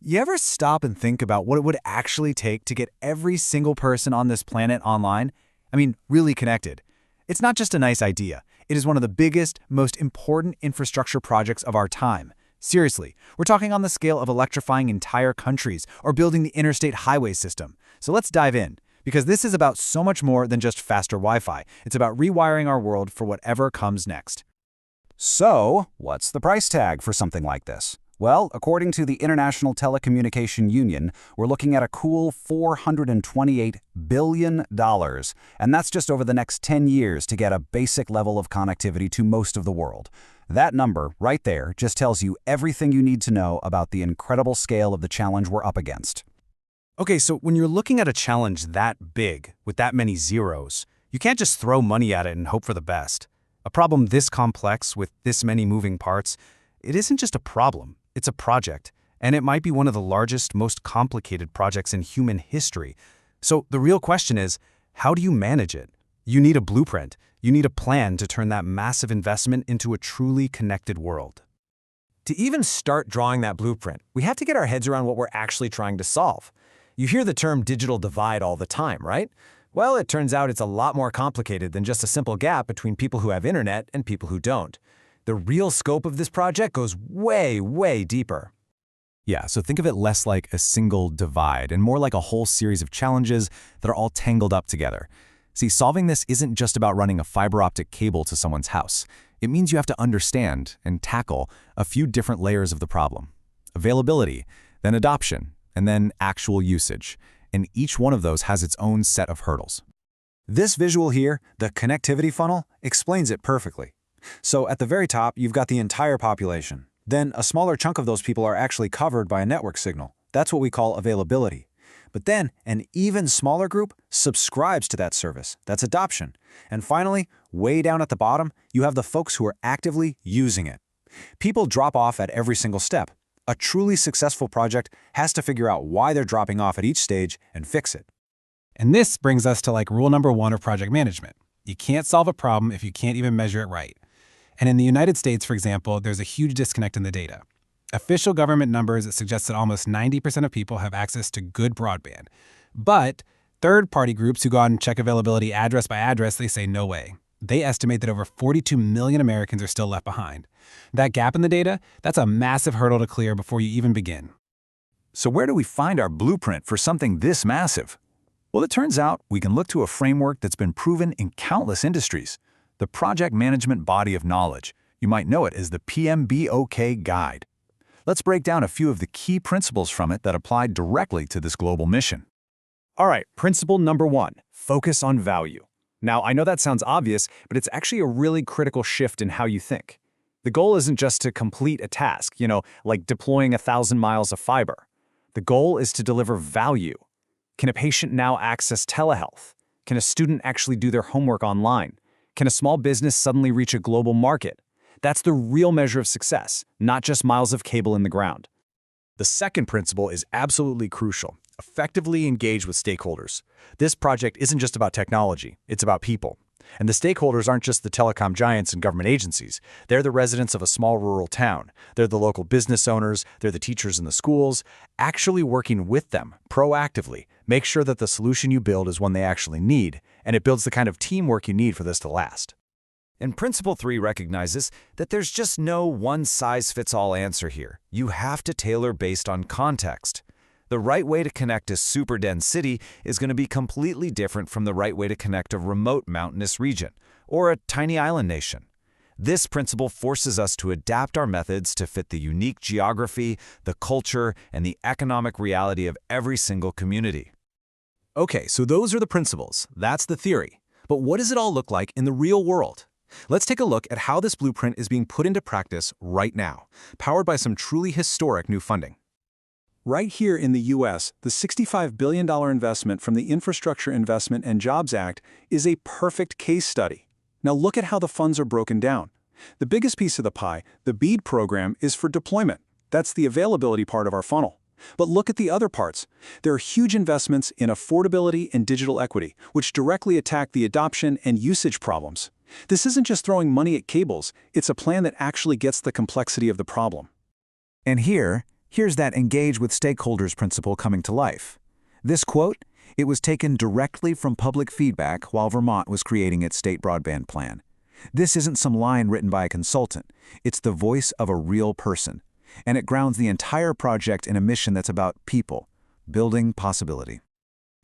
You ever stop and think about what it would actually take to get every single person on this planet online? I mean, really connected. It's not just a nice idea. It is one of the biggest, most important infrastructure projects of our time. Seriously, we're talking on the scale of electrifying entire countries or building the interstate highway system. So let's dive in, because this is about so much more than just faster Wi-Fi. It's about rewiring our world for whatever comes next. So, what's the price tag for something like this? Well, according to the International Telecommunication Union, we're looking at a cool $428 billion, and that's just over the next 10 years to get a basic level of connectivity to most of the world. That number, right there, just tells you everything you need to know about the incredible scale of the challenge we're up against. Okay, so when you're looking at a challenge that big, with that many zeros, you can't just throw money at it and hope for the best. A problem this complex, with this many moving parts, it isn't just a problem. It's a project, and it might be one of the largest, most complicated projects in human history. So the real question is, how do you manage it? You need a blueprint. You need a plan to turn that massive investment into a truly connected world. To even start drawing that blueprint, we have to get our heads around what we're actually trying to solve. You hear the term digital divide all the time, right? Well, it turns out it's a lot more complicated than just a simple gap between people who have internet and people who don't. The real scope of this project goes way, way deeper. Yeah, so think of it less like a single divide and more like a whole series of challenges that are all tangled up together. See, solving this isn't just about running a fiber optic cable to someone's house. It means you have to understand and tackle a few different layers of the problem. Availability, then adoption, and then actual usage. And each one of those has its own set of hurdles. This visual here, the connectivity funnel, explains it perfectly. So at the very top, you've got the entire population. Then a smaller chunk of those people are actually covered by a network signal. That's what we call availability. But then an even smaller group subscribes to that service. That's adoption. And finally, way down at the bottom, you have the folks who are actively using it. People drop off at every single step. A truly successful project has to figure out why they're dropping off at each stage and fix it. And this brings us to rule number 1 of project management. You can't solve a problem if you can't even measure it right. And in the United States, for example, there's a huge disconnect in the data. Official government numbers suggest that almost 90% of people have access to good broadband. But third-party groups who go out and check availability address by address, they say no way. They estimate that over 42 million Americans are still left behind. That gap in the data, that's a massive hurdle to clear before you even begin. So where do we find our blueprint for something this massive? Well, it turns out we can look to a framework that's been proven in countless industries. The Project Management Body of Knowledge. You might know it as the PMBOK Guide. Let's break down a few of the key principles from it that apply directly to this global mission. All right, principle number 1, focus on value. Now, I know that sounds obvious, but it's actually a really critical shift in how you think. The goal isn't just to complete a task, like deploying 1,000 miles of fiber. The goal is to deliver value. Can a patient now access telehealth? Can a student actually do their homework online? Can a small business suddenly reach a global market? That's the real measure of success, not just miles of cable in the ground. The second principle is absolutely crucial. Effectively engage with stakeholders. This project isn't just about technology, it's about people. And the stakeholders aren't just the telecom giants and government agencies. They're the residents of a small rural town. They're the local business owners. They're the teachers in the schools. Actually working with them, proactively, make sure that the solution you build is one they actually need, and it builds the kind of teamwork you need for this to last. And Principle 3 recognizes that there's just no one-size-fits-all answer here. You have to tailor based on context. The right way to connect a super dense city is going to be completely different from the right way to connect a remote mountainous region or a tiny island nation. This principle forces us to adapt our methods to fit the unique geography, the culture, and the economic reality of every single community. Okay, so those are the principles. That's the theory. But what does it all look like in the real world? Let's take a look at how this blueprint is being put into practice right now, powered by some truly historic new funding. Right here in the U.S., the $65 billion investment from the Infrastructure Investment and Jobs Act is a perfect case study. Now look at how the funds are broken down. The biggest piece of the pie, the BEAD program, is for deployment. That's the availability part of our funnel. But look at the other parts. There are huge investments in affordability and digital equity, which directly attack the adoption and usage problems. This isn't just throwing money at cables, it's a plan that actually gets the complexity of the problem. And Here's that engage with stakeholders principle coming to life. This quote, it was taken directly from public feedback while Vermont was creating its state broadband plan. This isn't some line written by a consultant. It's the voice of a real person. And it grounds the entire project in a mission that's about people, building possibility.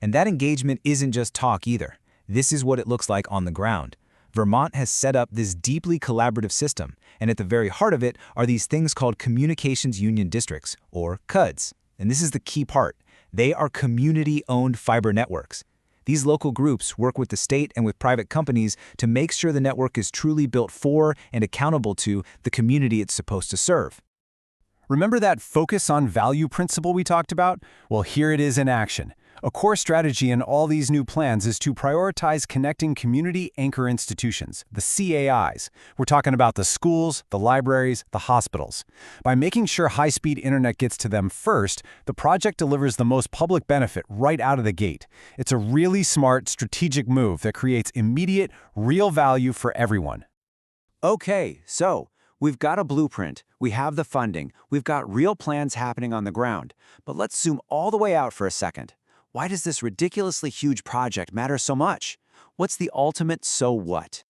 And that engagement isn't just talk either. This is what it looks like on the ground. Vermont has set up this deeply collaborative system, and at the very heart of it are these things called Communications Union Districts, or CUDs. And this is the key part. They are community-owned fiber networks. These local groups work with the state and with private companies to make sure the network is truly built for and accountable to the community it's supposed to serve. Remember that focus on value principle we talked about? Well, here it is in action. A core strategy in all these new plans is to prioritize connecting community anchor institutions, the CAIs. We're talking about the schools, the libraries, the hospitals. By making sure high-speed internet gets to them first, the project delivers the most public benefit right out of the gate. It's a really smart, strategic move that creates immediate, real value for everyone. Okay, so we've got a blueprint, we have the funding, we've got real plans happening on the ground. But let's zoom all the way out for a second. Why does this ridiculously huge project matter so much? What's the ultimate so what?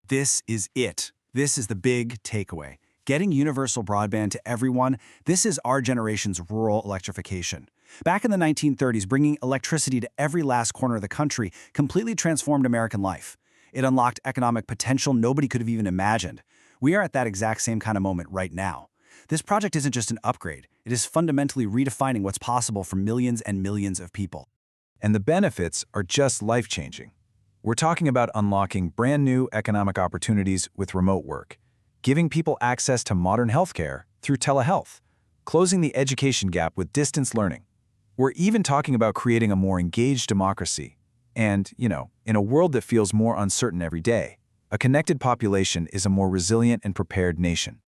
This is it. This is the big takeaway. Getting universal broadband to everyone, this is our generation's rural electrification. Back in the 1930s, bringing electricity to every last corner of the country completely transformed American life. It unlocked economic potential nobody could have even imagined. We are at that exact same kind of moment right now. This project isn't just an upgrade. It is fundamentally redefining what's possible for millions and millions of people. And the benefits are just life-changing. We're talking about unlocking brand new economic opportunities with remote work, giving people access to modern healthcare through telehealth, closing the education gap with distance learning. We're even talking about creating a more engaged democracy. And, in a world that feels more uncertain every day, a connected population is a more resilient and prepared nation.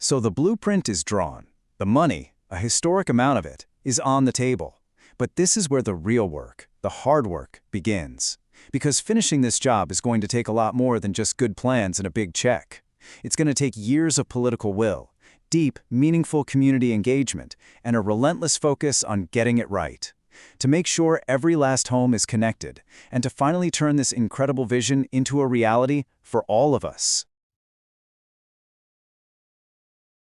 So the blueprint is drawn. The money, a historic amount of it, is on the table. But this is where the real work, the hard work, begins. Because finishing this job is going to take a lot more than just good plans and a big check. It's going to take years of political will, deep, meaningful community engagement, and a relentless focus on getting it right. To make sure every last home is connected, and to finally turn this incredible vision into a reality for all of us.